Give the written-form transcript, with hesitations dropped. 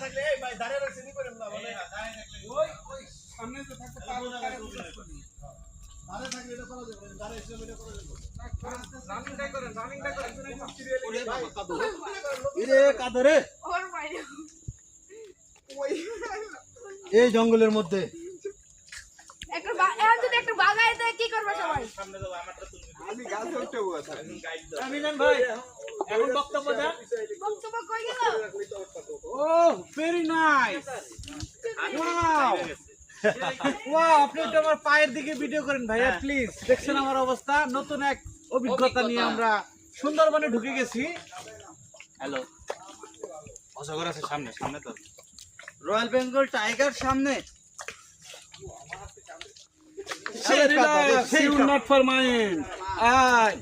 থাকলে এই ভাই দাঁড়িয়ে রয়েছে নি করেন না বলে ওই সামনে যে থাকতে পারো দাঁড়িয়ে থাকলে এটা করা যাবে দাঁড়িয়ে এসে এটা করা যাবে রানিংটা করেন ইরে কাদরে ওর বাইরে এই জঙ্গলের মধ্যে একটা এখন যদি একটা বাগায় দেয় কি করবে সবাই? আমি গাছে উঠতে বসে মিলন ভাই এখন বক্তব্য দেন। বক্তব্য কই গেল? ও ভেরি নাইস, ওয়াও ওয়াও। আপনি একটু আমার পায়ের দিকে ভিডিও করেন ভাইয়া প্লিজ। দেখছেন আমার অবস্থা, নতুন এক অভিজ্ঞতা নিয়ে আমরা সুন্দরবনে ঢুকে গেছি। হ্যালো, অজগর আছে সামনে, সামনে তো রয়্যাল বেঙ্গল টাইগার সামনে not for mine. আয়